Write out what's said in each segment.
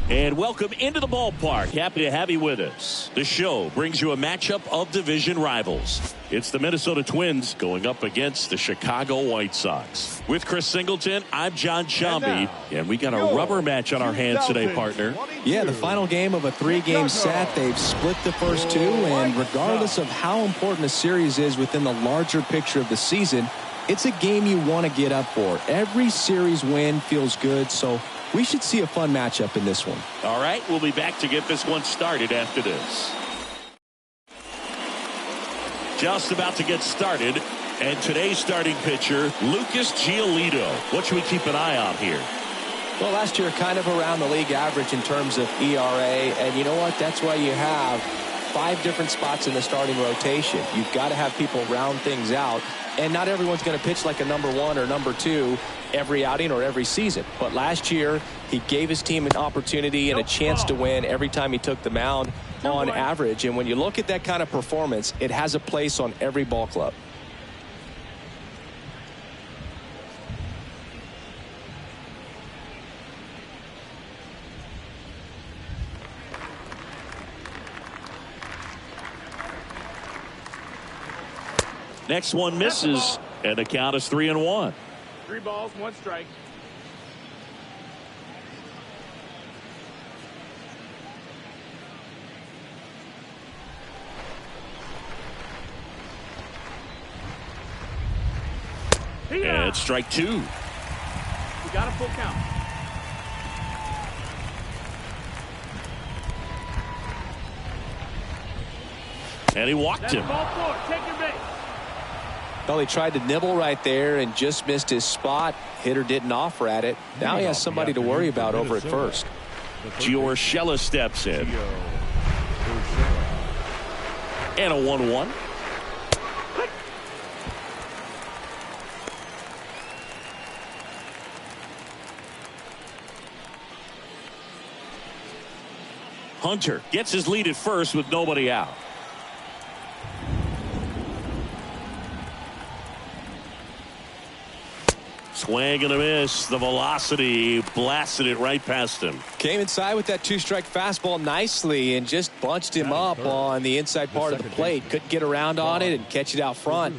And welcome into the ballpark. Happy to have you with us. The show brings you a matchup of division rivals. It's the Minnesota Twins going up against the Chicago White Sox. With Chris Singleton, I'm John Shambi, and we got a rubber match on our hands today, partner. Yeah, the final game of a 3-game set. They've split the first two, and regardless of how important a series is within the larger picture of the season, it's a game you want to get up for. Every series win feels good, so we should see a fun matchup in this one. All right, we'll be back to get this one started after this. Just about to get started, and today's starting pitcher, Lucas Giolito. What should we keep an eye on here? Well, last year kind of around the league average in terms of ERA, and you know what? That's why you have 5 different spots in the starting rotation. You've got to have people round things out, and not everyone's going to pitch like a number 1 or number 2 every outing or every season. But last year, he gave his team an opportunity and a chance to win every time he took the mound on average. And when you look at that kind of performance, it has a place on every ball club. Next one misses, and the count is 3-1. 3 balls, 1 strike. And it's strike 2. We got a full count. And he walked him. Ball 4. Take your base. Well, he tried to nibble right there and just missed his spot. Hitter didn't offer at it. Now he has somebody to worry about over at first. Urshela steps in. And a 1-1. Hunter gets his lead at first with nobody out. Swing and a miss. The velocity blasted it right past him. Came inside with that 2-strike fastball nicely and just bunched him up on the inside part of the plate. Couldn't get around on it and catch it out front.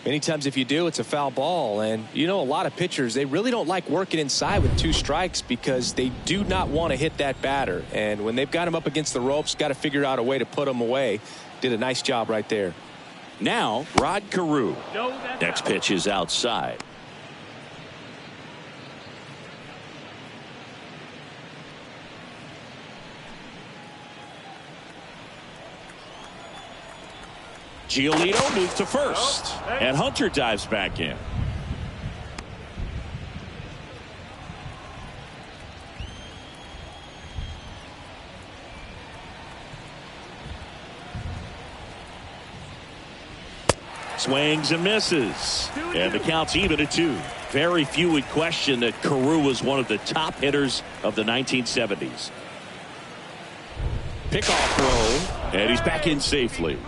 Many times if you do, it's a foul ball. And you know, a lot of pitchers, they really don't like working inside with 2 strikes because they do not want to hit that batter. And when they've got him up against the ropes, got to figure out a way to put him away. Did a nice job right there. Now Rod Carew. Next pitch is outside. Giolito moved to first, and Hunter dives back in. Swings and misses, and the count's even at 2. Very few would question that Carew was one of the top hitters of the 1970s. Pickoff throw, and he's back in safely.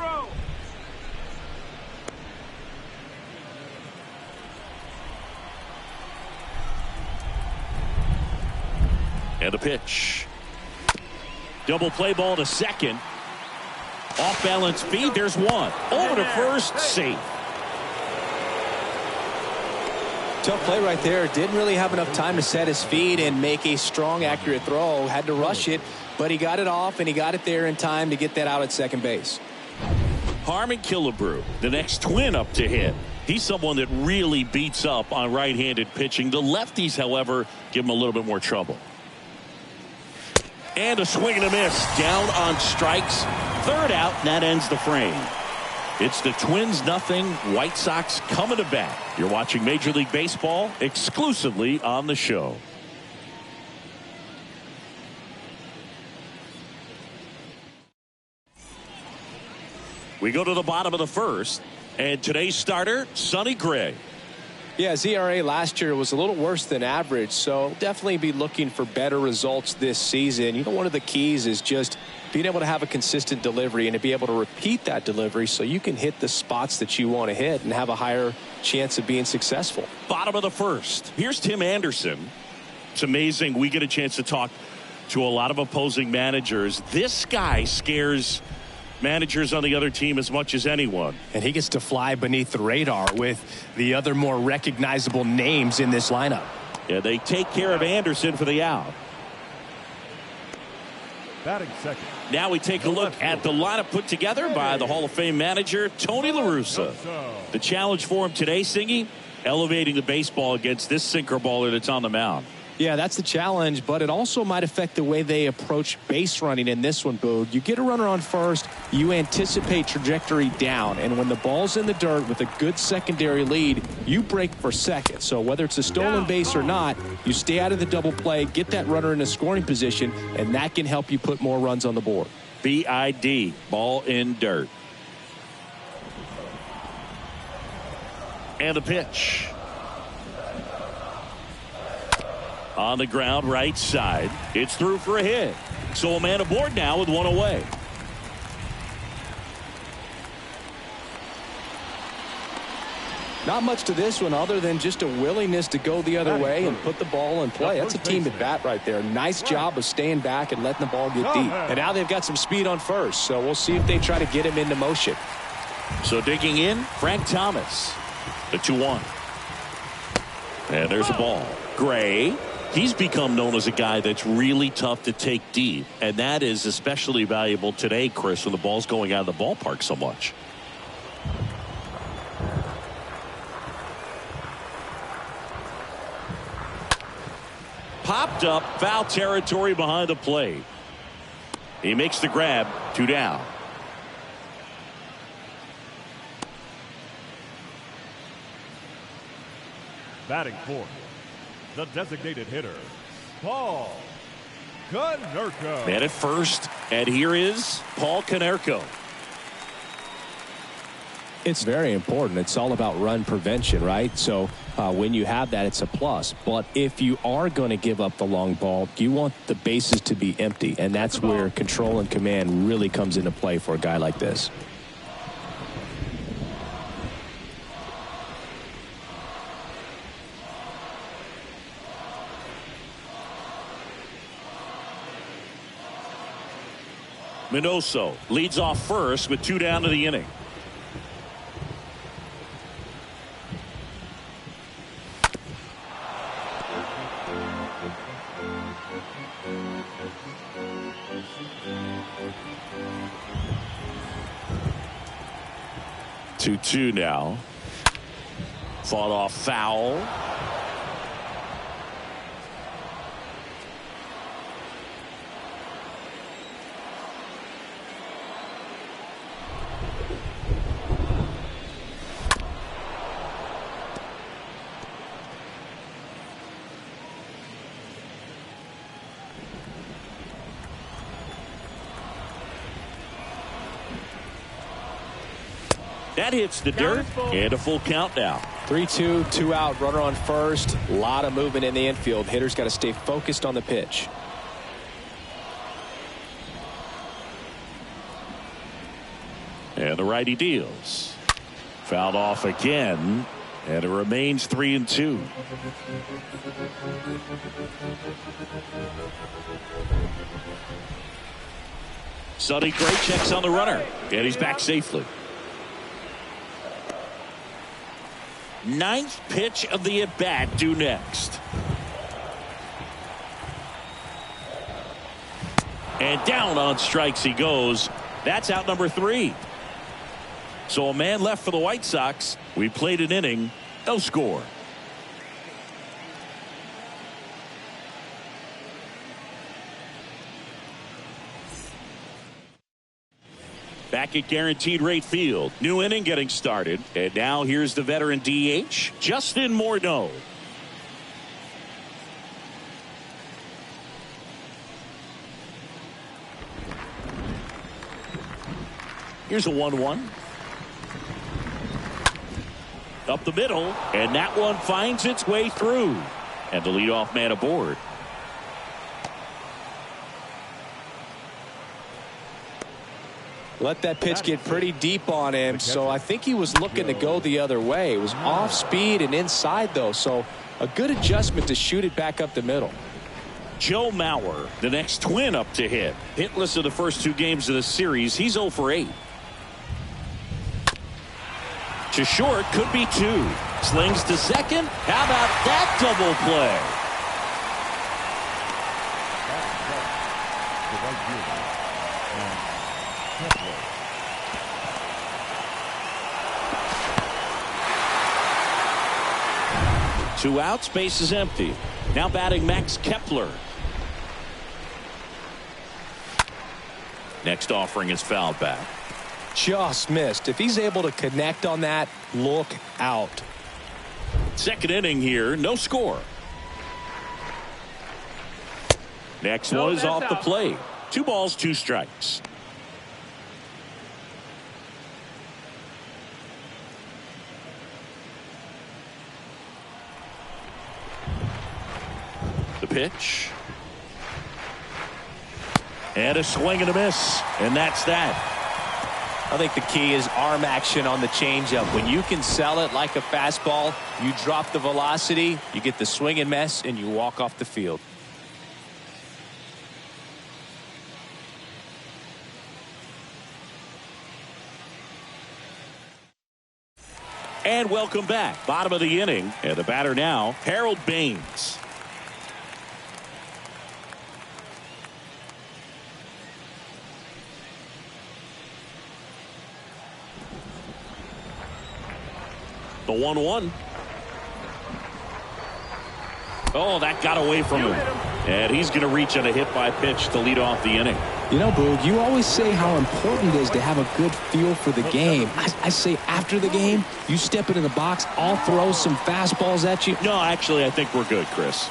And a pitch. Double play ball to second. Off balance feed. There's one. Over to first. Safe. Tough play right there. Didn't really have enough time to set his feet and make a strong, accurate throw. Had to rush it, but he got it off and he got it there in time to get that out at second base. Harmon Killebrew, the next Twin up to hit. He's someone that really beats up on right-handed pitching. The lefties, however, give him a little bit more trouble. And a swing and a miss. Down on strikes. 3rd out, and that ends the frame. It's the Twins nothing. White Sox coming to bat. You're watching Major League Baseball exclusively on the show. We go to the bottom of the first, and today's starter, Sonny Gray. Yeah, his ERA last year was a little worse than average, so definitely be looking for better results this season. You know, one of the keys is just being able to have a consistent delivery and to be able to repeat that delivery so you can hit the spots that you want to hit and have a higher chance of being successful. Bottom of the first. Here's Tim Anderson. It's amazing. We get a chance to talk to a lot of opposing managers. This guy scares managers on the other team as much as anyone. And he gets to fly beneath the radar with the other more recognizable names in this lineup. Yeah, they take care of Anderson for the out. Batting second. Now we take a look at the lineup put together by the Hall of Fame manager, Tony La Russa. The challenge for him today, Singy, elevating the baseball against this sinker baller that's on the mound. Yeah, that's the challenge, but it also might affect the way they approach base running in this one, Boog. You get a runner on first, you anticipate trajectory down, and when the ball's in the dirt with a good secondary lead, you break for second. So whether it's a stolen base or not, you stay out of the double play, get that runner in a scoring position, and that can help you put more runs on the board. BID, ball in dirt. And the pitch. On the ground, right side. It's through for a hit. So a man aboard now with one away. Not much to this one other than just a willingness to go the other way and put the ball in play. That's a team at bat right there. Nice job of staying back and letting the ball get deep. And now they've got some speed on first, so we'll see if they try to get him into motion. So digging in, Frank Thomas. The 2-1. And there's a ball. Gray. He's become known as a guy that's really tough to take deep, and that is especially valuable today, Chris, when the ball's going out of the ballpark so much. Popped up, foul territory behind the plate. He makes the grab, 2 down. Batting fourth, the designated hitter, Paul Konerko. Man at first, and here is Paul Konerko. It's very important. It's all about run prevention, right? So when you have that, it's a plus. But if you are going to give up the long ball, you want the bases to be empty, and that's where control and command really comes into play for a guy like this. Minoso leads off first with 2 down to the inning. Two now. Fought off foul. That hits the dirt, and a full count now. 3-2, 2 out, runner on first. A lot of movement in the infield. Hitter's got to stay focused on the pitch. And the righty deals. Fouled off again, and it remains 3-2. Sonny Gray checks on the runner, and he's back safely. 9th pitch of the at-bat due next. And down on strikes he goes. That's out number 3. So a man left for the White Sox. We played an inning, no score. Back at Guaranteed Rate Field. New inning getting started. And now here's the veteran DH, Justin Morneau. Here's a 1-1. Up the middle, and that one finds its way through. And the leadoff man aboard. Let that pitch get pretty deep on him, so I think he was looking to go the other way. It was off speed and inside, though, so a good adjustment to shoot it back up the middle. Joe Mauer, the next Twin up to hit. Hitless in the first 2 games of the series. He's 0 for 8. To short, could be 2. Slings to second. How about that double play? Two outs, base is empty. Now batting Max Kepler. Next offering is fouled back. Just missed. If he's able to connect on that, look out. Second inning here, no score. Next one is off the plate. 2 balls, 2 strikes. The pitch. And a swing and a miss. And that's that. I think the key is arm action on the changeup. When you can sell it like a fastball, you drop the velocity, you get the swing and miss, and you walk off the field. And welcome back. Bottom of the inning. And the batter now, Harold Baines. The 1-1. Oh, that got away from him. And he's going to reach on a hit by pitch to lead off the inning. You know, Boog, you always say how important it is to have a good feel for the game. I say after the game, you step into the box, I'll throw some fastballs at you. No, actually, I think we're good, Chris.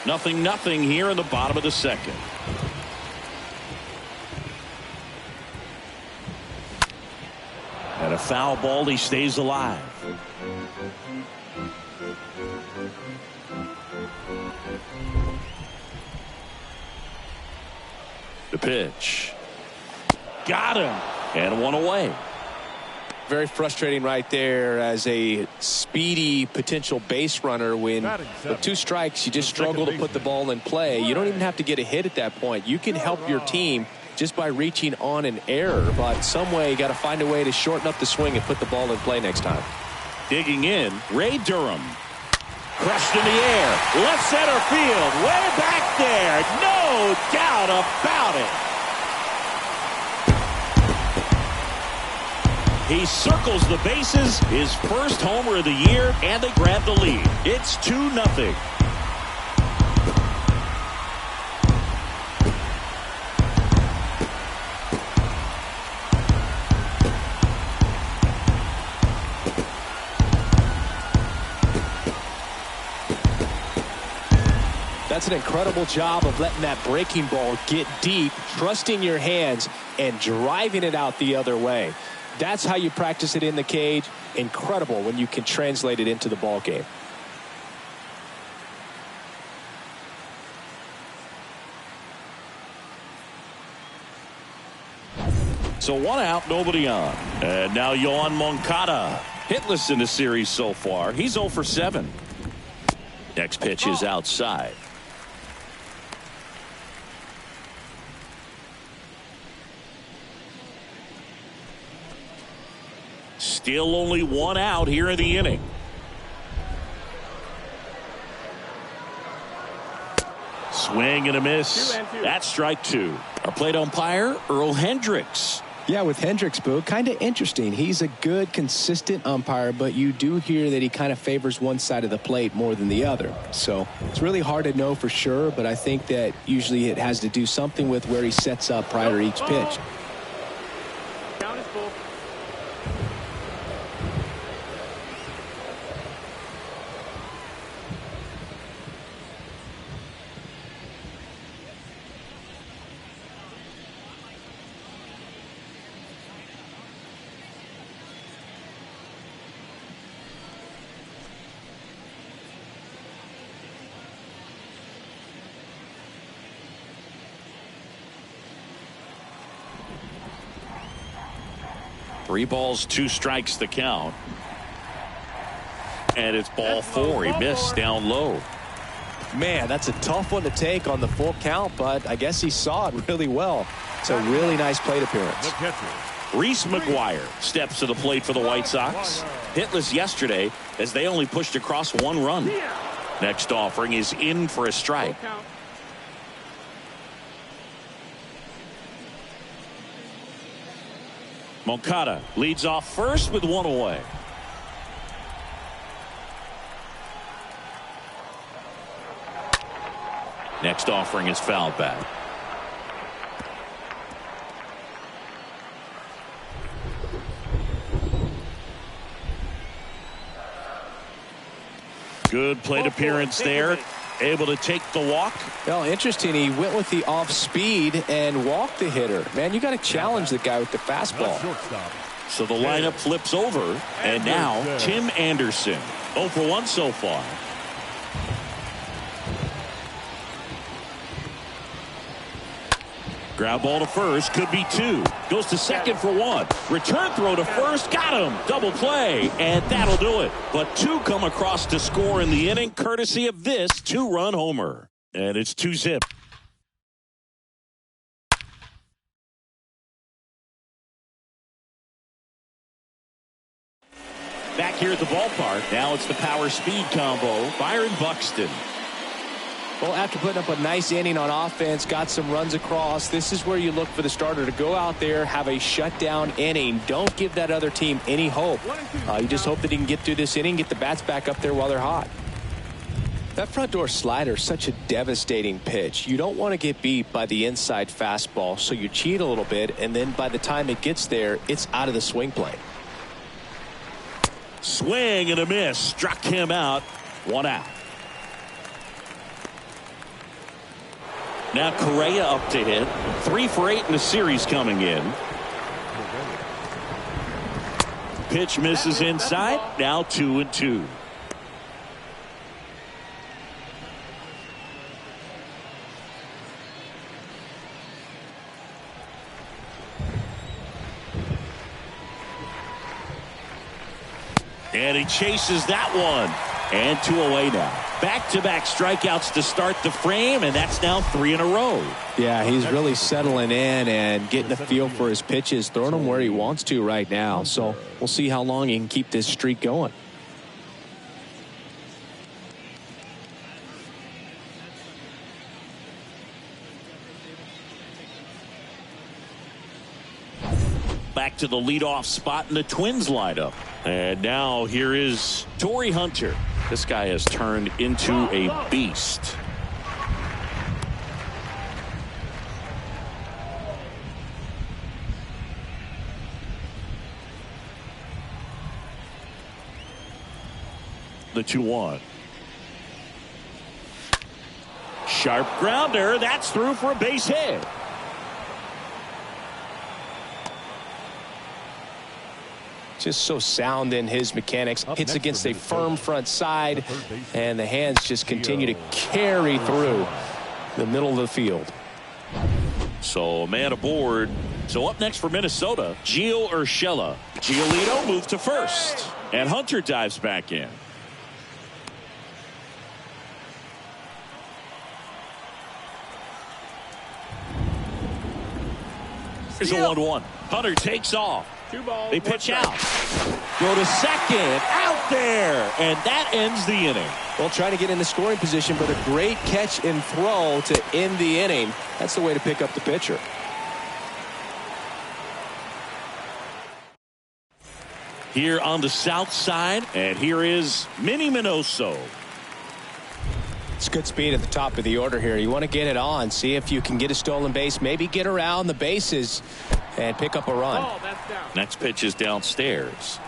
Nothing here in the bottom of the second. And a foul ball, he stays alive. The pitch. Got him. And one away. Very frustrating right there as a speedy potential base runner when with 2 strikes you just struggle to put the ball in play. You don't even have to get a hit at that point. You can help your team just by reaching on an error, but some way you got to find a way to shorten up the swing and put the ball in play next time. Digging in, Ray Durham. Crushed in the air, left center field, way back there, no doubt about it. He circles the bases, his first homer of the year, and they grab the lead. It's 2-0. That's an incredible job of letting that breaking ball get deep, trusting your hands, and driving it out the other way. That's how you practice it in the cage. Incredible when you can translate it into the ball game. So 1 out, nobody on. And now Yohan Moncada. Hitless in the series so far. He's 0 for 7. Next pitch is outside. Still only 1 out here in the inning. Swing and a miss. That's strike 2. Our plate umpire, Earl Hendricks. Yeah, with Hendricks, Boog, kind of interesting. He's a good, consistent umpire, but you do hear that he kind of favors one side of the plate more than the other. So it's really hard to know for sure, but I think that usually it has to do something with where he sets up prior to each pitch. Count is full. 3 balls, 2 strikes the count. And it's ball 4. He missed down low. Man, that's a tough one to take on the full count, but I guess he saw it really well. It's a really nice plate appearance. Reese McGuire steps to the plate for the White Sox. Hitless yesterday as they only pushed across 1 run. Next offering is in for a strike. Moncada leads off first with 1 away. Next offering is fouled back. Good plate appearance there. Able to take the walk. Well, interesting. He went with the off speed and walked the hitter. Man, you got to challenge the guy with the fastball. So the lineup flips over. And now Tim Anderson. 0 for 1 so far. Ground ball to first. Could be 2. Goes to second for 1. Return throw to first. Got him. Double play. And that'll do it. But 2 come across to score in the inning, courtesy of this 2-run homer. And it's 2-zip. Back here at the ballpark. Now it's the power speed combo. Byron Buxton. Well, after putting up a nice inning on offense, got some runs across, this is where you look for the starter to go out there, have a shutdown inning. Don't give that other team any hope. You just hope that he can get through this inning, get the bats back up there while they're hot. That front door slider is such a devastating pitch. You don't want to get beat by the inside fastball, so you cheat a little bit, and then by the time it gets there, it's out of the swing plane. Swing and a miss. Struck him out. 1 out. Now Correa up to hit. 3 for 8 in the series coming in. Pitch misses inside. Now 2-2. And he chases that one. And 2 away now. Back-to-back strikeouts to start the frame, and that's now 3 in a row. Yeah, he's really settling in and getting a feel for his pitches, throwing them where he wants to right now. So we'll see how long he can keep this streak going. Back to the leadoff spot in the Twins lineup. And now here is Torrey Hunter. This guy has turned into a beast. The 2-1. Sharp grounder. That's through for a base hit. Just so sound in his mechanics. Hits against a firm front side, and the hands just continue to carry through the middle of the field. So a man aboard. So up next for Minnesota, Gio Urshela. Giolito moved to first, and Hunter dives back in. Here's a 1-1. Hunter takes off. 2 balls. They pitch out. Go to second. Out there. And that ends the inning. Well, trying to get in the scoring position, but a great catch and throw to end the inning. That's the way to pick up the pitcher. Here on the south side. And here is Minnie Minoso. It's good speed at the top of the order here. You want to get it on, see if you can get a stolen base, maybe get around the bases and pick up a run. Oh, that's down. Next pitch is downstairs.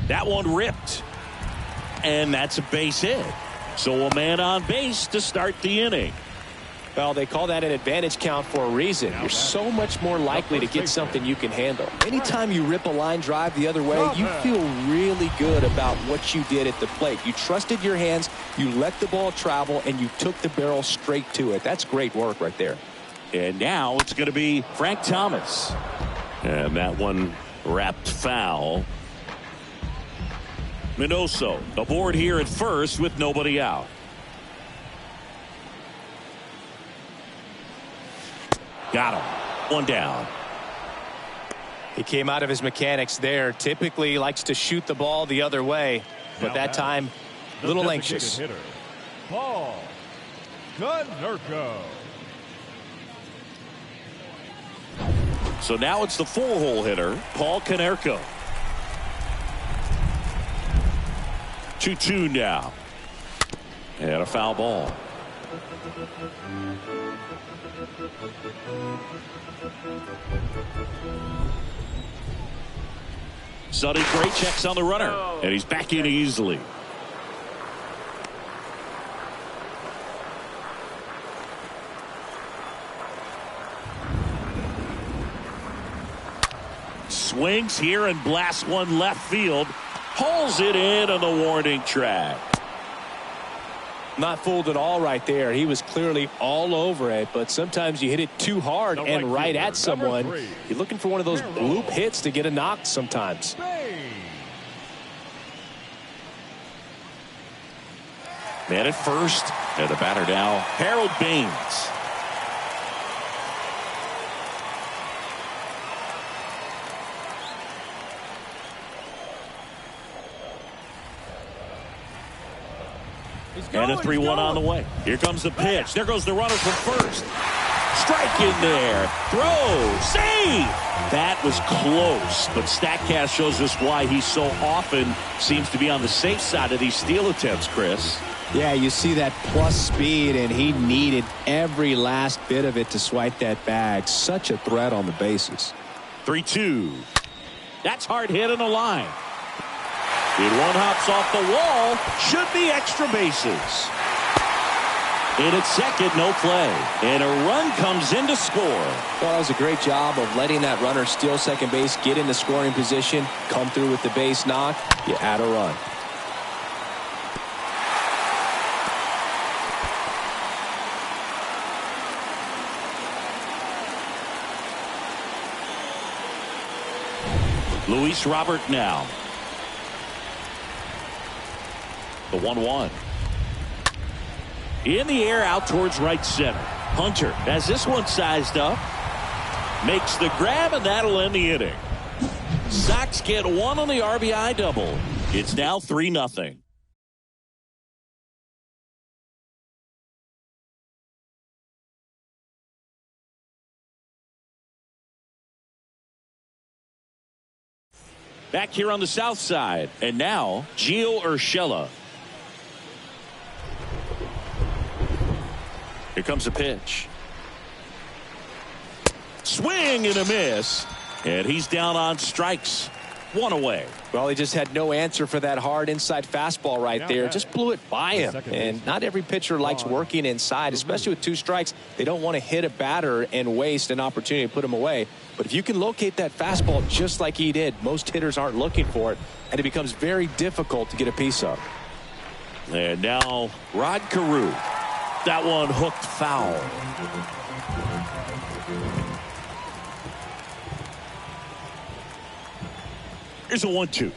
That one ripped. And that's a base hit. So a man on base to start the inning. Well, they call that an advantage count for a reason. You're so much more likely to get something you can handle. Anytime you rip a line drive the other way, you feel really good about what you did at the plate. You trusted your hands, you let the ball travel, and you took the barrel straight to it. That's great work right there. And now it's going to be Frank Thomas. And that one wrapped foul. Minoso aboard here at first with nobody out. Got him. One down. He came out of his mechanics there. Typically likes to shoot the ball the other way, but that time a little anxious. Hitter, Paul Konerko. So now it's the 4-hole hitter, Paul Konerko. 2-2 now. And a foul ball. Sonny Gray checks on the runner, and he's back in easily. Swings here and blasts one left field. Hauls it in on the warning track. Not fooled at all right there. He was clearly all over it, but sometimes you hit it too hard and right at someone. You're looking for one of those bloop hits to get a knock sometimes. Man at first, and the batter now, Harold Baines. And a 3-1 on the way. Here comes the pitch. There goes the runner from first. Strike in there. Throw. Save. That was close. But StatCast shows us why he so often seems to be on the safe side of these steal attempts, Chris. Yeah, you see that plus speed, and he needed every last bit of it to swipe that bag. Such a threat on the bases. 3-2. That's hard hit on the line. And one hops off the wall. Should be extra bases. In at second, no play. And a run comes in to score. Well, that was a great job of letting that runner steal second base, get in the scoring position, come through with the base knock. You add a run. Luis Robert now. The 1-1. In the air out towards right center. Hunter has this one sized up. Makes the grab, and that'll end the inning. Sox get one on the RBI double. It's now 3-0. Back here on the south side. And now Gio Urshela. Here comes a pitch. Swing and a miss. And he's down on strikes. One away. Well, he just had no answer for that hard inside fastball right there. Just blew it by him. And not every pitcher likes working inside, especially with two strikes. They don't want to hit a batter and waste an opportunity to put him away. But if you can locate that fastball just like he did, most hitters aren't looking for it, and it becomes very difficult to get a piece of. And now Rod Carew. That one hooked foul. Here's a 1-2.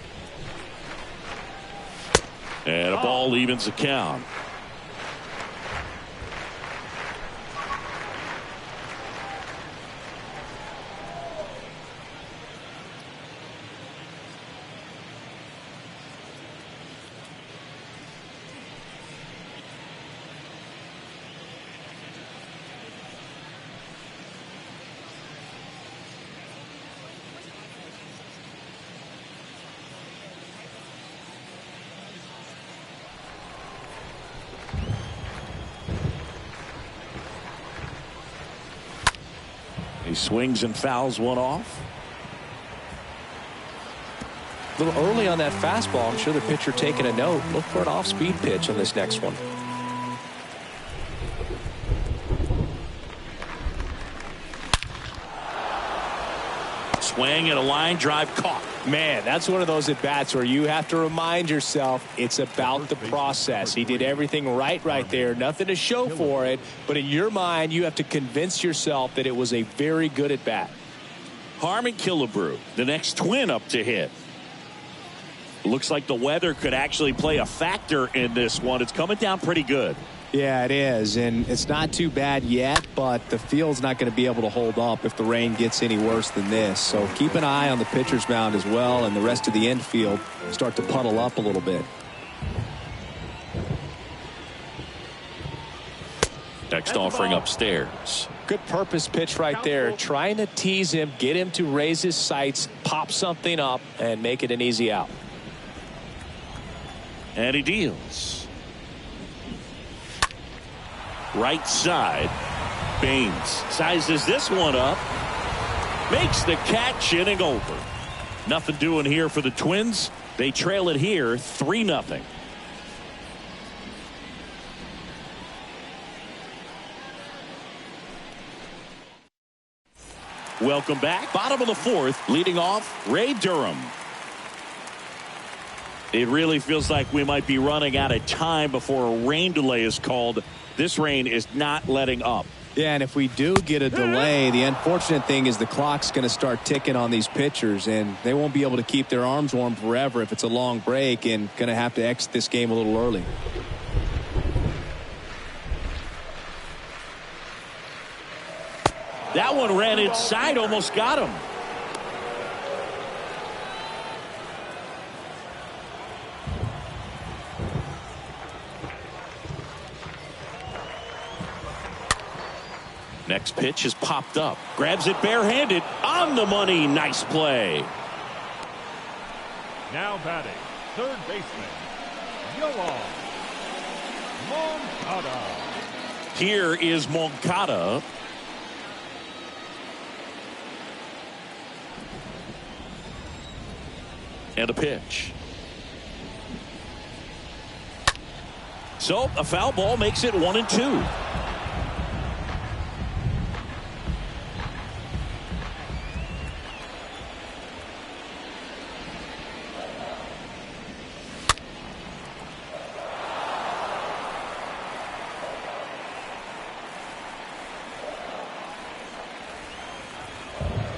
And a ball evens the count. He swings and fouls one off. A little early on that fastball. I'm sure the pitcher taking a note. Look for an off-speed pitch on this next one. Swing and a line drive caught. Man, that's one of those at-bats where you have to remind yourself it's about the process. He did everything right there. Nothing to show for it. But in your mind, you have to convince yourself that it was a very good at-bat. Harmon Killebrew, the next Twin up to hit. Looks like the weather could actually play a factor in this one. It's coming down pretty good. Yeah, it is, and it's not too bad yet, but the field's not going to be able to hold up if the rain gets any worse than this. So keep an eye on the pitcher's mound as well, and the rest of the infield start to puddle up a little bit. Next offering upstairs. Good purpose pitch right there. Trying to tease him, get him to raise his sights, pop something up, and make it an easy out. And he deals. Right side. Baines sizes this one up. Makes the catch, inning over. Nothing doing here for the Twins. They trail it here 3-0. Welcome back. Bottom of the fourth. Leading off, Ray Durham. It really feels like we might be running out of time before a rain delay is called. This rain is not letting up. Yeah, and if we do get a delay, the unfortunate thing is the clock's going to start ticking on these pitchers, and they won't be able to keep their arms warm forever if it's a long break, and going to have to exit this game a little early. That one ran inside, almost got him. Next pitch is popped up. Grabs it barehanded. On the money. Nice play. Now batting, third baseman, Yoan Moncada. Here is Moncada. And a pitch. So a foul ball makes it 1-2.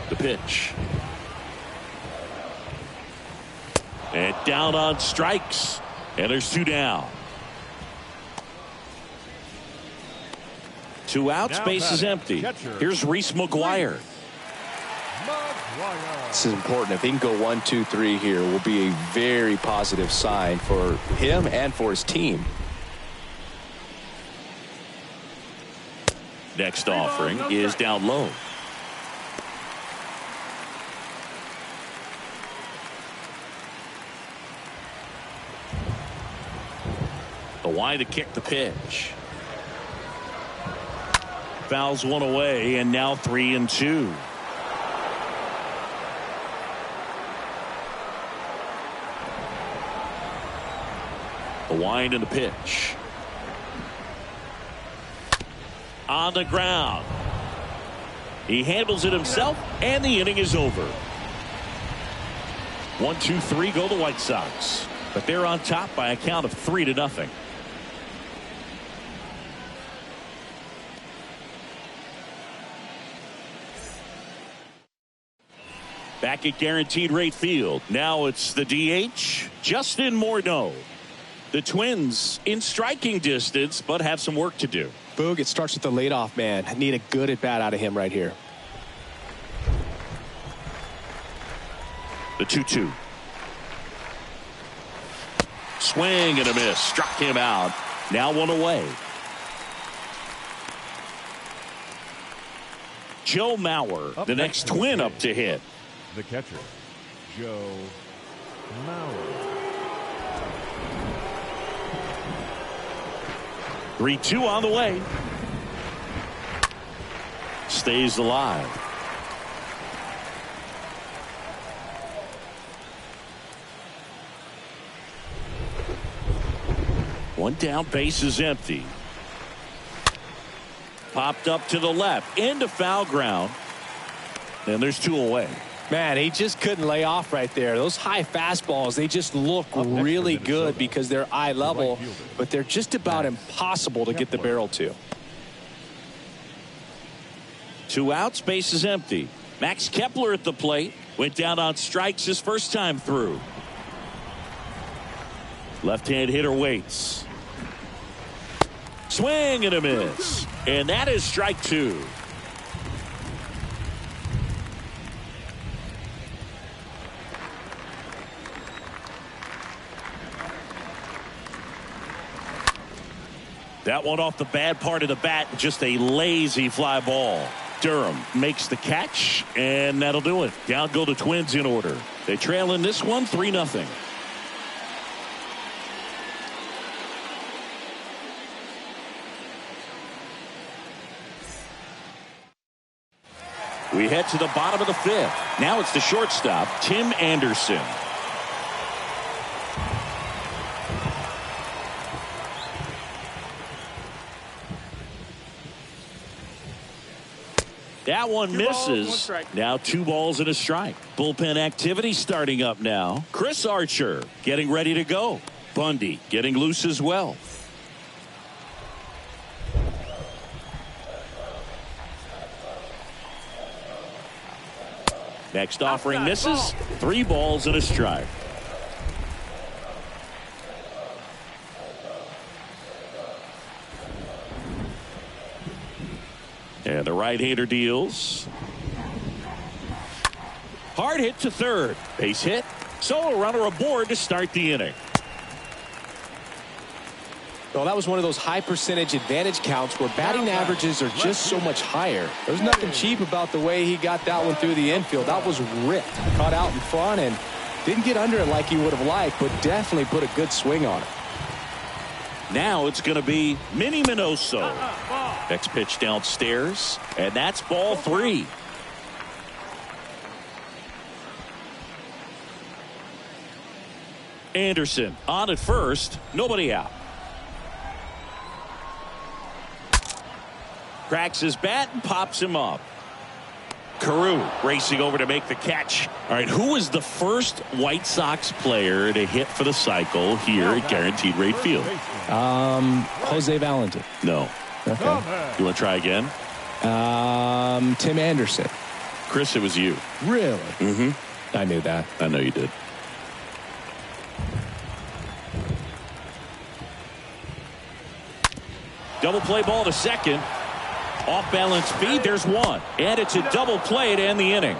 The pitch. And down on strikes. And there's 2 down. 2 outs, base is empty. Here's Reese McGuire. This is important. If he can go 1, 2, 3 here, will be a very positive sign for him and for his team. Next offering is down low. The wide to kick the pitch. Fouls one away, and now 3-2. The wind and the pitch. On the ground. He handles it himself, and the inning is over. 1, 2, 3 go the White Sox. But they're on top by a count of 3-0. Back at Guaranteed Rate Field. Now it's the DH, Justin Morneau. The Twins in striking distance, but have some work to do. Boog, it starts with the leadoff man. I need a good at-bat out of him right here. The 2-2. Swing and a miss. Struck him out. Now 1 away. Joe Mauer, the next Twin up to hit. The catcher, Joe Mauer. 3-2 on the way. Stays alive. One down, base is empty. Popped up to the left into foul ground, and there's 2 away. Man, he just couldn't lay off right there. Those high fastballs, they just look really good because they're eye level, but they're just about impossible to get the barrel to. 2 outs, base is empty. Max Kepler at the plate. Went down on strikes his first time through. Left-hand hitter waits. Swing and a miss. And that is strike 2. That one off the bad part of the bat, just a lazy fly ball. Durham makes the catch, and that'll do it. Down go the Twins in order. They trail in this one 3-0. We head to the bottom of the 5th. Now it's the shortstop, Tim Anderson. That one misses. Now 2 balls and a strike. Bullpen activity starting up now. Chris Archer getting ready to go. Bundy getting loose as well. Next offering misses. 3 balls and a strike. And the right-hander deals. Hard hit to third. Base hit. So a runner aboard to start the inning. Well, that was one of those high percentage advantage counts where batting averages are just so much higher. There's nothing cheap about the way he got that one through the infield. That was ripped. Caught out in front and didn't get under it like he would have liked, but definitely put a good swing on it. Now it's going to be Minnie Minoso. Next pitch downstairs, and that's ball 3. Anderson on at first, nobody out. Cracks his bat and pops him up. Carew racing over to make the catch. All right, who was the first White Sox player to hit for the cycle here at Guaranteed Rate Field? Jose Valentin. No. Okay. You want to try again? Tim Anderson. Chris, it was you. Really? Mm-hmm. I knew that. I know you did. Double play ball to second. Off balance speed, there's 1. And it's a double play to end the inning.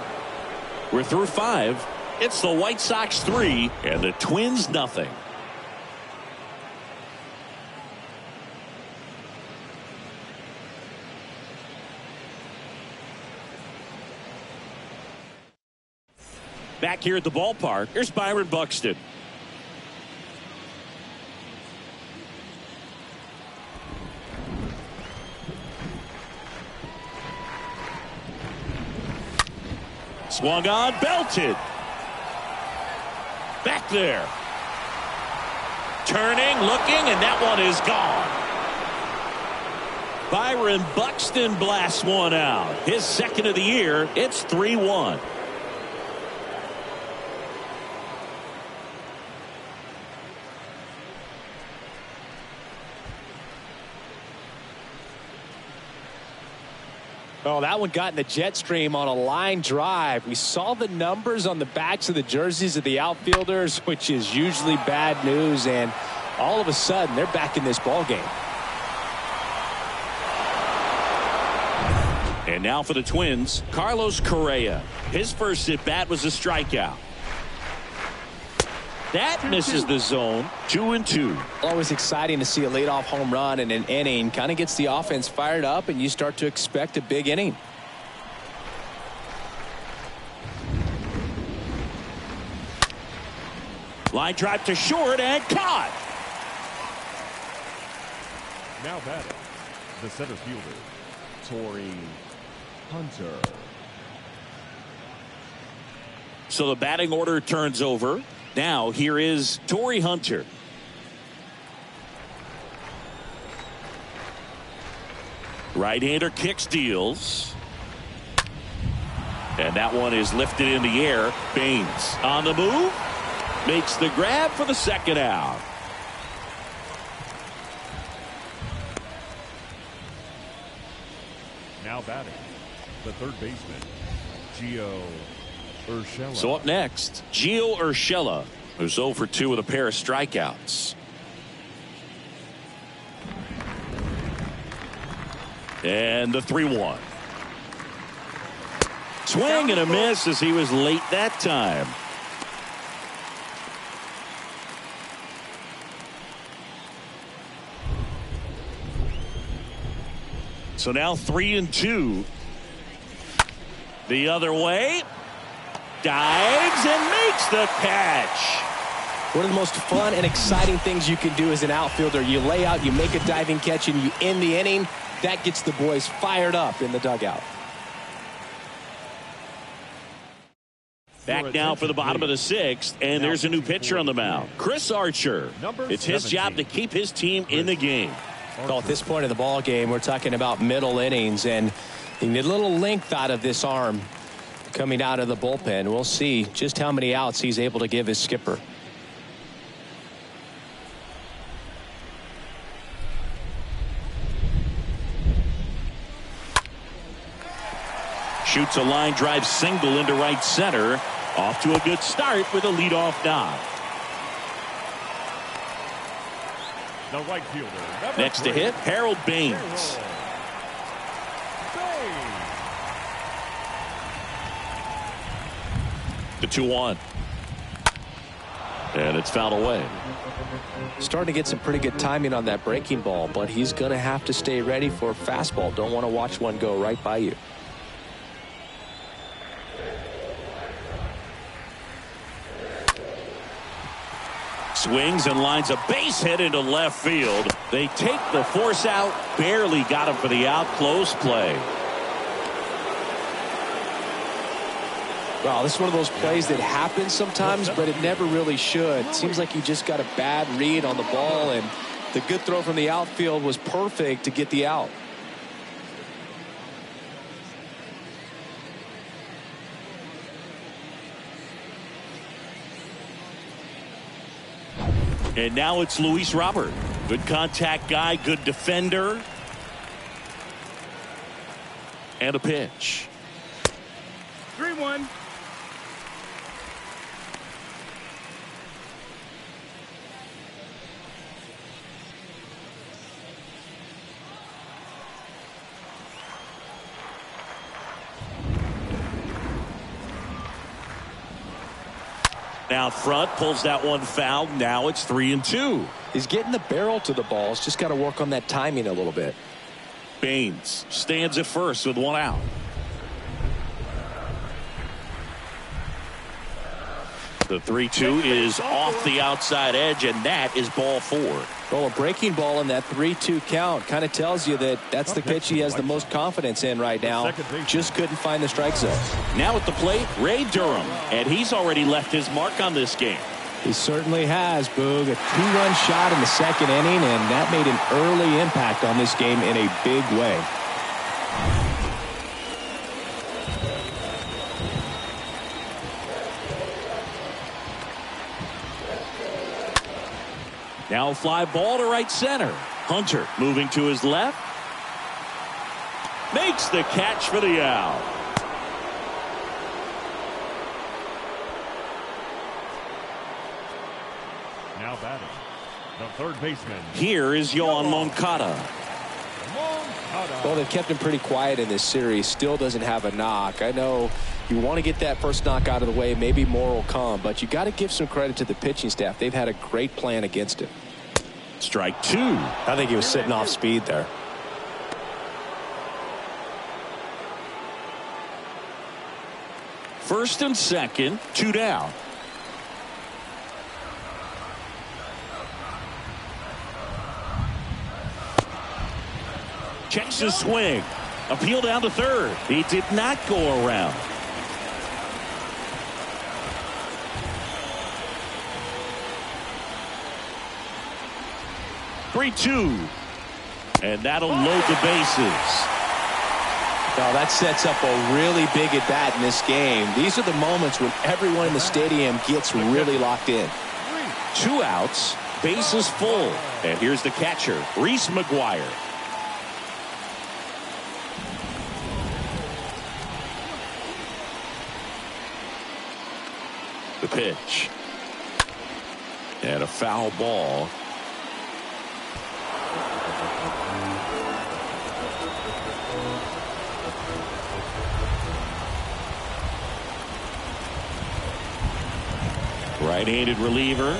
We're through 5. It's the White Sox 3 and the Twins nothing. Back here at the ballpark, here's Byron Buxton. Swung on, belted. Back there. Turning, looking, and that one is gone. Byron Buxton blasts one out. His second of the year. It's 3-1. Oh, that one got in the jet stream on a line drive. We saw the numbers on the backs of the jerseys of the outfielders, which is usually bad news, and all of a sudden they're back in this ball game. And now for the Twins, Carlos Correa. His first at bat was a strikeout. That misses the zone. 2-2. Always exciting to see a leadoff home run in an inning. Kind of gets the offense fired up, and you start to expect a big inning. Line drive to short and caught. Now batting, the center fielder, Torrey Hunter. So the batting order turns over. Now here is Torrey Hunter. Right-hander kicks, deals. And that one is lifted in the air. Baines on the move. Makes the grab for the second out. Now batting, the third baseman, Gio Urshela. So up next, Gio Urshela, who's 0 for 2 with a pair of strikeouts. And the 3-1. Swing and a miss as he was late that time. So now 3-2. The other way. Dives and makes the catch. One of the most fun and exciting things you can do as an outfielder. You lay out, you make a diving catch, and you end the inning. That gets the boys fired up in the dugout. Back now for the bottom of the 6th, and there's a new pitcher on the mound, Chris Archer. It's his job to keep his team in the game. Well, at this point of the ball game, we're talking about middle innings, and you need a little length out of this arm coming out of the bullpen. We'll see just how many outs he's able to give his skipper. Shoots a line drive single into right center. Off to a good start with a leadoff knock. The right fielder. Next to hit, Harold Baines. The 2-1. And it's fouled away. Starting to get some pretty good timing on that breaking ball, but he's going to have to stay ready for a fastball. Don't want to watch one go right by you. Swings and lines a base hit into left field. They take the force out. Barely got him for the out. Close play. Well, this is one of those plays that happens sometimes, but it never really should. Seems like he just got a bad read on the ball, and the good throw from the outfield was perfect to get the out. And now it's Luis Robert. Good contact guy, good defender. And a pitch. 3-1. Now front, pulls that one foul. Now it's 3-2. He's getting the barrel to the ball. He's just got to work on that timing a little bit. Baines stands at first with one out. The 3-2 is off the outside edge, and that is ball 4. Well, a breaking ball in that 3-2 count kind of tells you that that's the pitch he has the most confidence in right now. Just couldn't find the strike zone. Now at the plate, Ray Durham, and he's already left his mark on this game. He certainly has, Boog. A 2-run shot in the second inning, and that made an early impact on this game in a big way. Now fly ball to right center. Hunter moving to his left. Makes the catch for the out. Now batting, the third baseman. Here is Yoan Moncada. Well, they've kept him pretty quiet in this series. Still doesn't have a knock. I know you want to get that first knock out of the way. Maybe more will come, but you got to give some credit to the pitching staff. They've had a great plan against him. Strike 2. I think he was sitting off speed there. First and second, 2 down. Checks his swing. Appeal down to third. He did not go around. And that'll load the bases. Now that sets up a really big at bat in this game. These are the moments when everyone in the stadium gets really locked in. 2 outs, bases full. And here's the catcher, Reese McGuire. The pitch. And a foul ball. Right-handed reliever.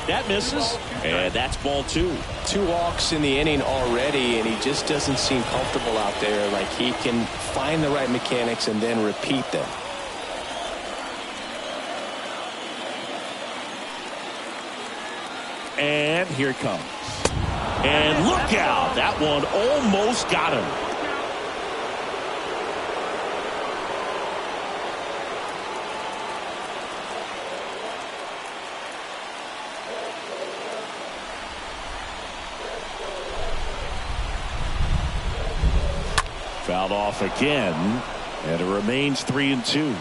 That misses. And that's ball 2. 2 walks in the inning already, and he just doesn't seem comfortable out there. Like he can find the right mechanics and then repeat them. And here it comes. And look out. That one almost got him. Fouled off again, and it remains 3-2.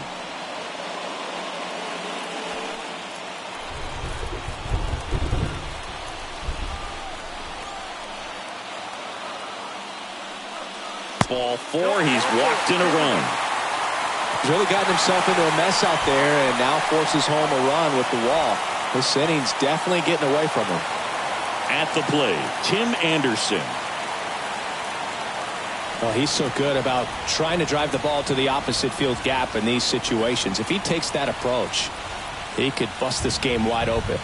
Ball 4. He's walked in a run. He's really gotten himself into a mess out there and now forces home a run with the walk. This inning's definitely getting away from him. At the plate, Tim Anderson. Well, he's so good about trying to drive the ball to the opposite field gap in these situations. If he takes that approach, he could bust this game wide open.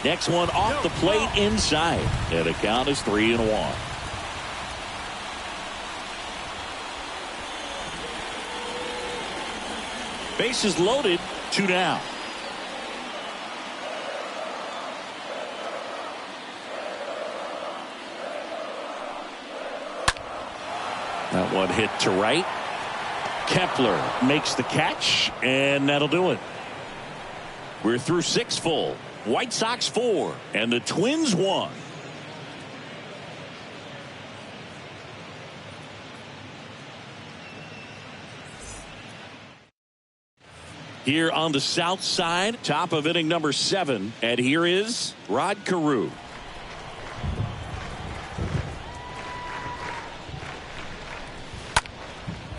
Next one off the plate inside. And the count is 3-1. Bases loaded, 2 down. That one hit to right. Kepler makes the catch, and that'll do it. We're through 6 full. White Sox 4, and the Twins 1. Here on the south side, top of inning number 7, and here is Rod Carew.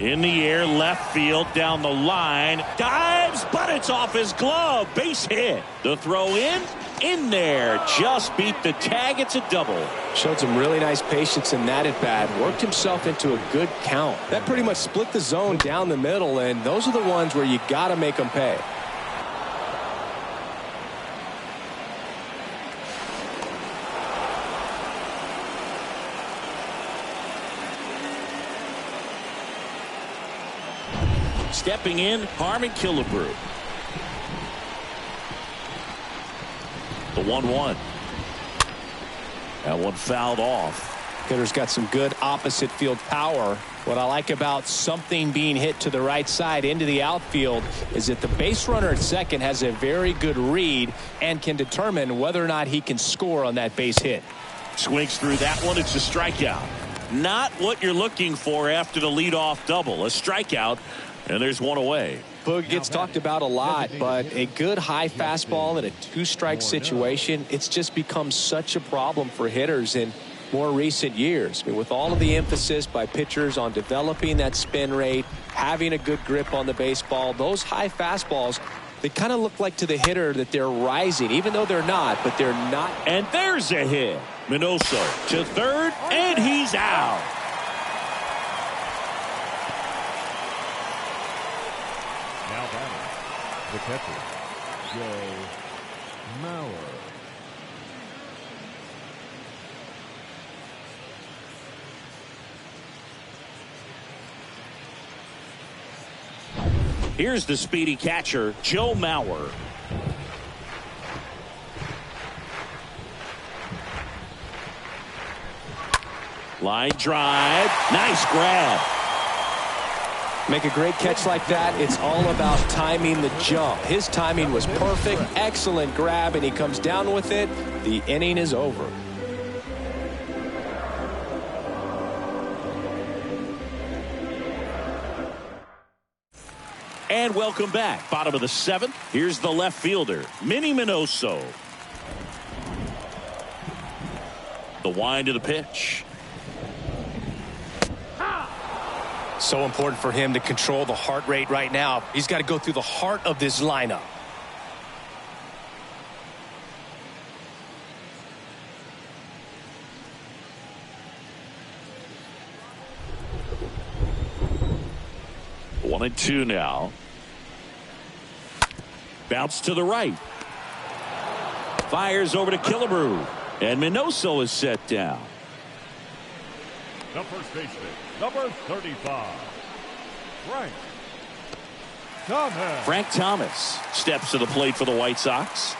In the air, left field, down the line, dives, but it's off his glove. Base hit. The throw in there. Just beat the tag. It's a double. Showed some really nice patience in that at bat. Worked himself into a good count. That pretty much split the zone down the middle, and those are the ones where you got to make them pay. Stepping in, Harmon Killebrew. The 1-1. That one fouled off. Hitter's got some good opposite field power. What I like about something being hit to the right side into the outfield is that the base runner at second has a very good read and can determine whether or not he can score on that base hit. Swings through that one. It's a strikeout. Not what you're looking for after the leadoff double. A strikeout. And there's one away. Boog gets talked about a lot, but a good high fastball in a 2-strike situation, it's just become such a problem for hitters in more recent years. I mean, with all of the emphasis by pitchers on developing that spin rate, having a good grip on the baseball, those high fastballs, they kind of look like to the hitter that they're rising, even though they're not, but they're not. And there's a hit. Minoso to third, and he's out. The catcher, Joe Mauer. Here's the speedy catcher, Joe Mauer. Line drive. Nice grab. Make a great catch like that. It's all about timing the jump. His timing was perfect. Excellent grab, and he comes down with it. The inning is over. And welcome back. Bottom of the 7th. Here's the left fielder, Minnie Minoso. The wind to the pitch. So important for him to control the heart rate right now. He's got to go through the heart of this lineup. One and two now. Bounce to the right. Fires over to Killebrew. And Minoso is set down. The first baseman, number 35, Frank Thomas steps to the plate for the White Sox.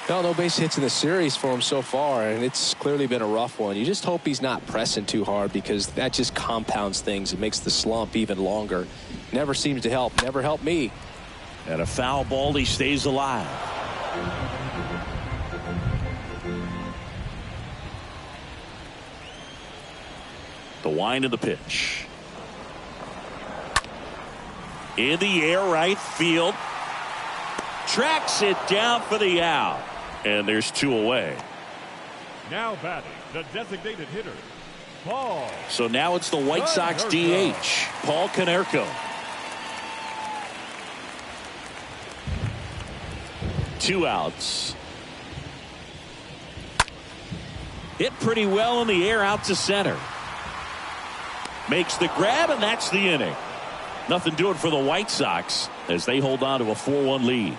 Well, no base hits in the series for him so far, and it's clearly been a rough one. You just hope he's not pressing too hard, because that just compounds things. It makes the slump even longer. Never seems to help. Never helped me. And a foul ball, he stays alive. The wind of the pitch. In the air, right field. Tracks it down for the out. And there's 2 away. Now batting, the designated hitter, Paul. So now it's the White Sox DH, Paul Konerko. 2 outs. Hit pretty well in the air out to center. Makes the grab, and that's the inning. Nothing doing for the White Sox as they hold on to a 4-1 lead.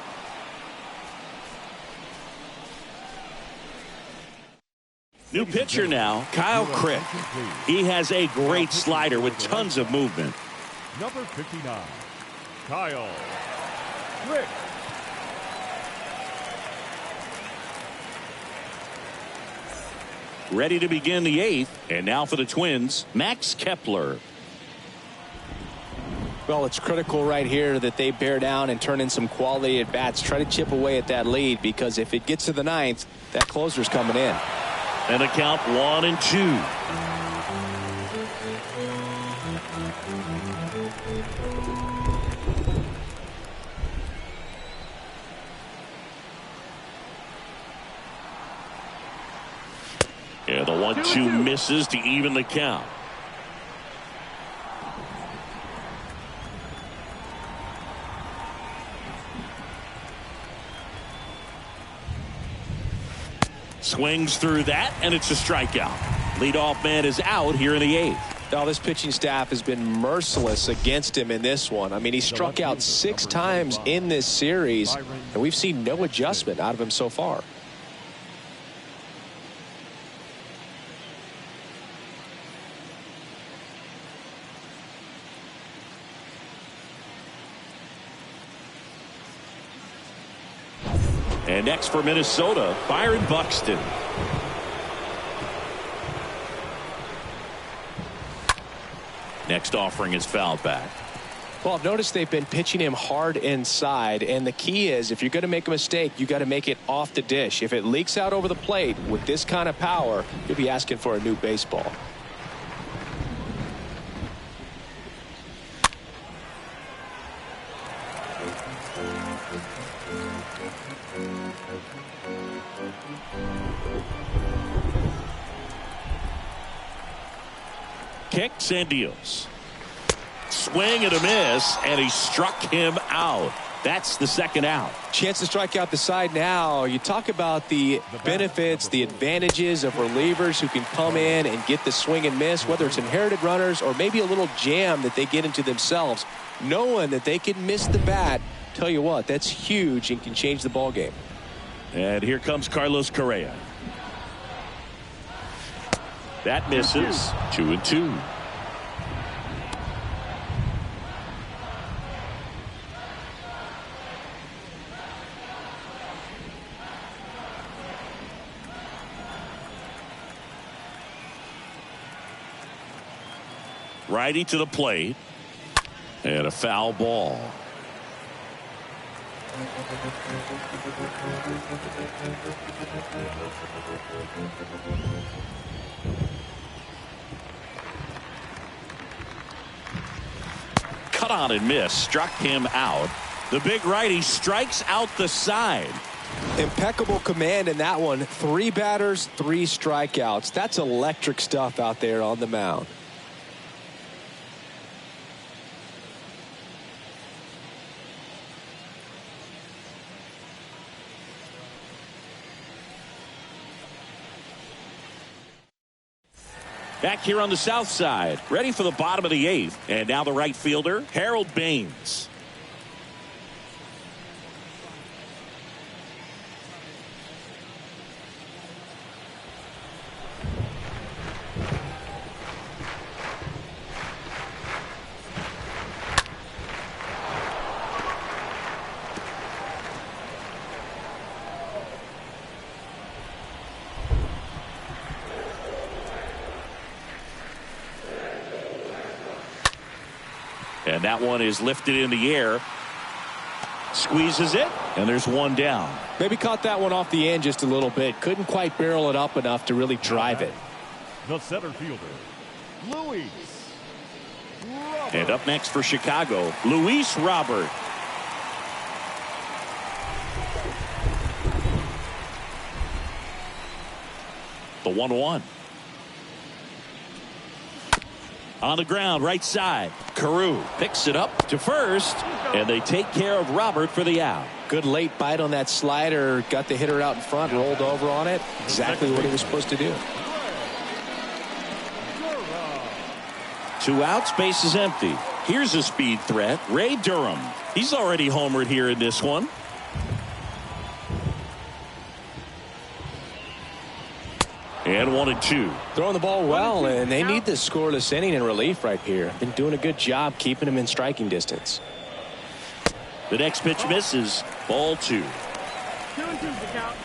New pitcher now, Kyle Crick. He has a great slider with tons of movement. Number 59, Kyle Crick. Ready to begin the 8th. And now for the Twins, Max Kepler. Well, it's critical right here that they bear down and turn in some quality at bats. Try to chip away at that lead, because if it gets to the 9th, that closer's coming in. And a count 1-2. Yeah, the 1-2 misses to even the count. Swings through that, and it's a strikeout. Leadoff man is out here in the 8th. Now, this pitching staff has been merciless against him in this one. I mean, he struck out 6 times in this series, and we've seen no adjustment out of him so far. And next for Minnesota, Byron Buxton. Next offering is fouled back. Well, I've noticed they've been pitching him hard inside, and the key is, if you're going to make a mistake, you got to make it off the dish. If it leaks out over the plate with this kind of power, you'll be asking for a new baseball. Kicks and deals. Swing and a miss, and he struck him out. That's the 2nd out. Chance to strike out the side now. You talk about the benefits, the advantages of relievers who can come in and get the swing and miss, whether it's inherited runners or maybe a little jam that they get into themselves. Knowing that they can miss the bat, tell you what, that's huge and can change the ball game. And here comes Carlos Correa. That misses. 2-2. Righty to the plate. And a foul ball. cut on and miss, struck him out. The big righty strikes out the side. Impeccable command in that one. 3 batters, 3 strikeouts. That's electric stuff out there on the mound. Back here on the south side, ready for the bottom of the 8th. And now the right fielder, Harold Baines. And that one is lifted in the air. Squeezes it, and there's one down. Maybe caught that one off the end just a little bit. Couldn't quite barrel it up enough to really drive it. The center fielder, Luis Robert. And up next for Chicago, Luis Robert. The 1-1. On the ground, right side. Carew picks it up to first, and they take care of Robert for the out. Good late bite on that slider. Got the hitter out in front, rolled over on it. Exactly what he was supposed to do. 2 outs, base is empty. Here's a speed threat, Ray Durham. He's already homered here in this one. And 1-2. Throwing the ball well, and they need this scoreless inning in relief right here. Been doing a good job keeping him in striking distance. The next pitch misses. Ball 2. 2-2 the count.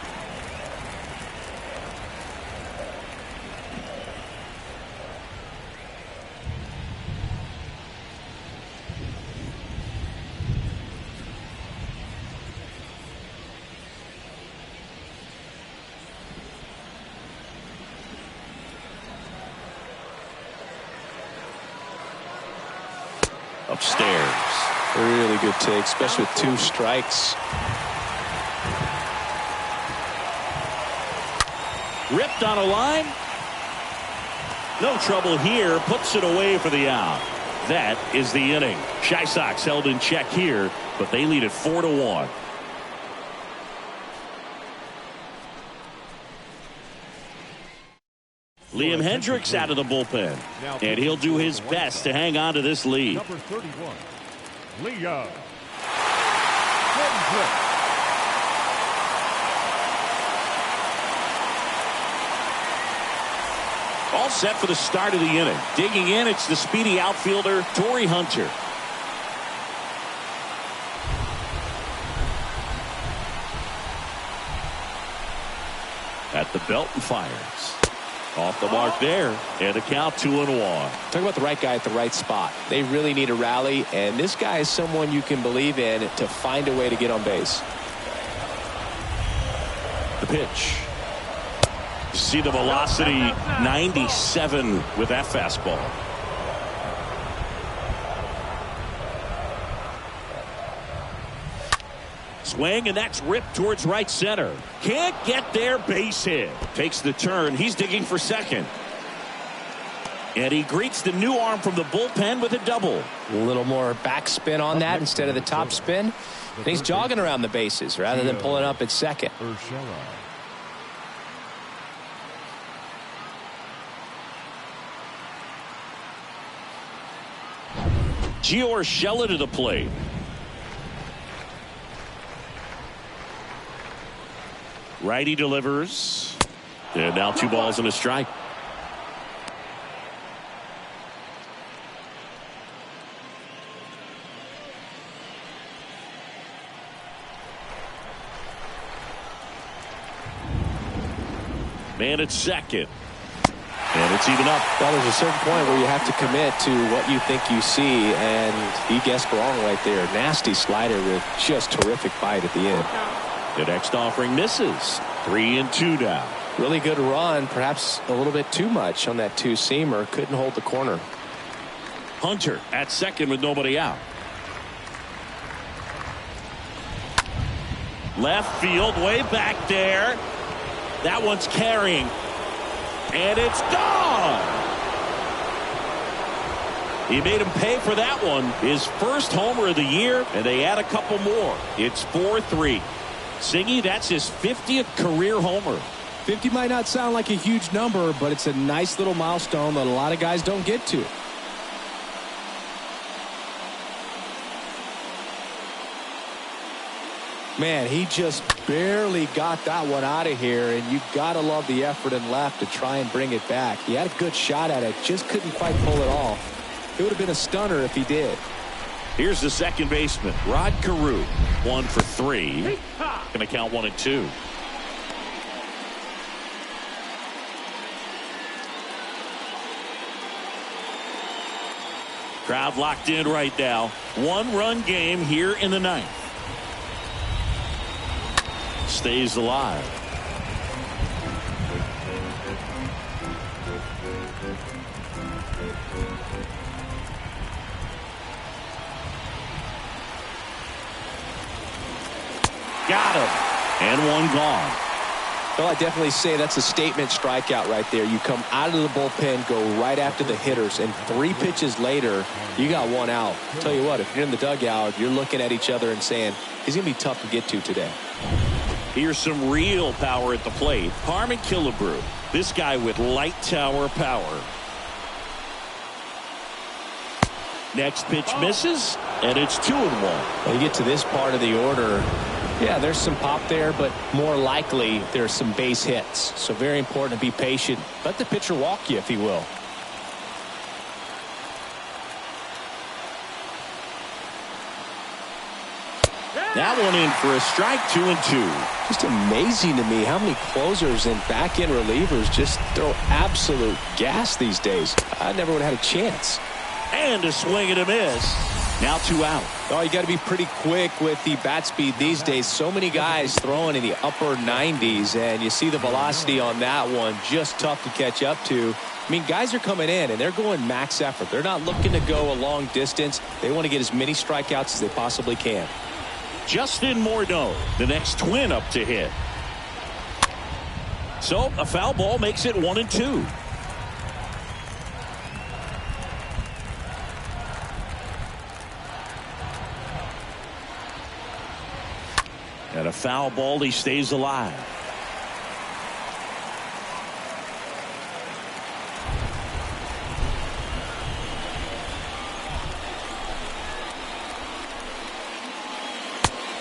Upstairs. Really good take, especially with 2 strikes. Ripped on a line. No trouble here. Puts it away for the out. That is the inning. Chi Sox held in check here, but they lead it 4-1. Liam Hendricks out of the bullpen, and he'll do his best to hang on to this lead. Number 31, Liam Hendricks. All set for the start of the inning. Digging in, it's the speedy outfielder, Torrey Hunter. At the belt and fires. Off the mark there, and a count 2-1. Talk about the right guy at the right spot. They really need a rally, and this guy is someone you can believe in to find a way to get on base. The pitch. You see the velocity, 97 with that fastball. Swing, and that's ripped towards right center. Can't get there, base hit. Takes the turn. He's digging for second. And he greets the new arm from the bullpen with a double. A little more backspin on that instead of the top spin. And he's jogging around the bases rather than pulling up at second. Gio Urshela to the plate. Righty delivers. And now 2 balls and a strike. Man at second. And it's even up. Well, there's a certain point where you have to commit to what you think you see, and he guessed wrong right there. Nasty slider with just terrific bite at the end. The next offering misses. 3-2 now. Really good run, perhaps a little bit too much on that 2-seamer. Couldn't hold the corner. Hunter at second with nobody out. Left field, way back there. That one's carrying. And it's gone. He made him pay for that one. His first homer of the year, and they add a couple more. It's 4-3. Singy, that's his 50th career homer. 50 might not sound like a huge number, but it's a nice little milestone that a lot of guys don't get to. Man, he just barely got that one out of here, and you gotta love the effort and left to try and bring it back. He had a good shot at it, just couldn't quite pull it off. It would have been a stunner if he did. Here's the second baseman, Rod Carew, 1 for 3. Going to count 1 and 2. Crowd locked in right now. 1-run game here in the 9th. Stays alive. Got him. And one gone. Well, I definitely say that's a statement strikeout right there. You come out of the bullpen, go right after the hitters, and 3 pitches later, you got 1 out. I'll tell you what, if you're in the dugout, you're looking at each other and saying, he's going to be tough to get to today. Here's some real power at the plate. Harmon Killebrew. This guy with light tower power. Next pitch misses, and it's 2-1. When you get to this part of the order, yeah, there's some pop there, but more likely there's some base hits. So very important to be patient. Let the pitcher walk you, if he will. That one in for a strike, 2-2. Just amazing to me how many closers and back-end relievers just throw absolute gas these days. I never would have had a chance. And a swing and a miss. Now 2 out. Oh, you got to be pretty quick with the bat speed these days. So many guys throwing in the upper 90s, and you see the velocity on that one. Just tough to catch up to. I mean, guys are coming in, and they're going max effort. They're not looking to go a long distance. They want to get as many strikeouts as they possibly can. Justin Morneau, the next Twin up to hit. So a foul ball makes it 1-2. And a foul ball, he stays alive.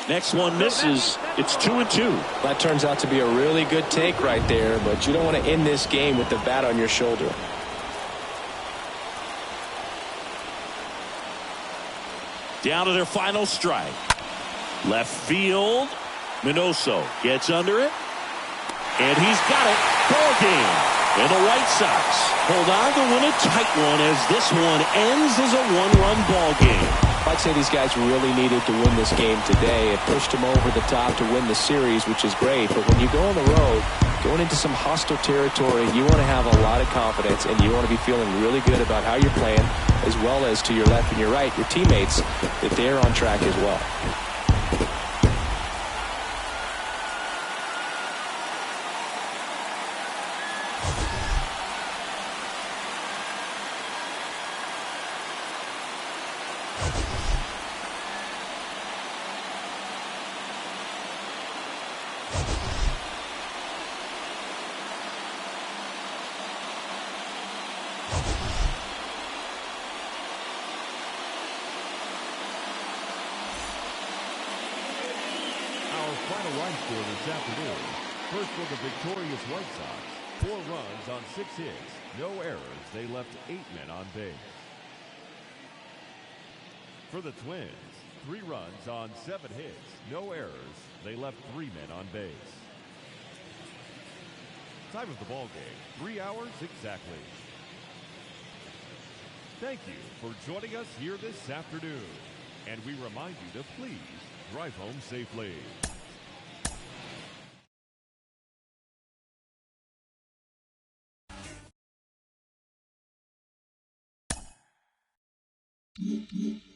Next one misses. It's 2-2. That turns out to be a really good take right there, but you don't want to end this game with the bat on your shoulder. Down to their final strike. Left field. Minoso gets under it. And he's got it. Ball game. And the White Sox hold on to win a tight one as this one ends as a 1-run ball game. I'd say these guys really needed to win this game today. It pushed them over the top to win the series, which is great. But when you go on the road, going into some hostile territory, you want to have a lot of confidence, and you want to be feeling really good about how you're playing, as well as to your left and your right, your teammates, that they're on track as well. Final line score this afternoon. First for the victorious White Sox. 4 runs on 6 hits. No errors. They left 8 men on base. For the Twins, 3 runs on 7 hits. No errors. They left 3 men on base. Time of the ball game, 3 hours exactly. Thank you for joining us here this afternoon. And we remind you to please drive home safely. Mm-hmm.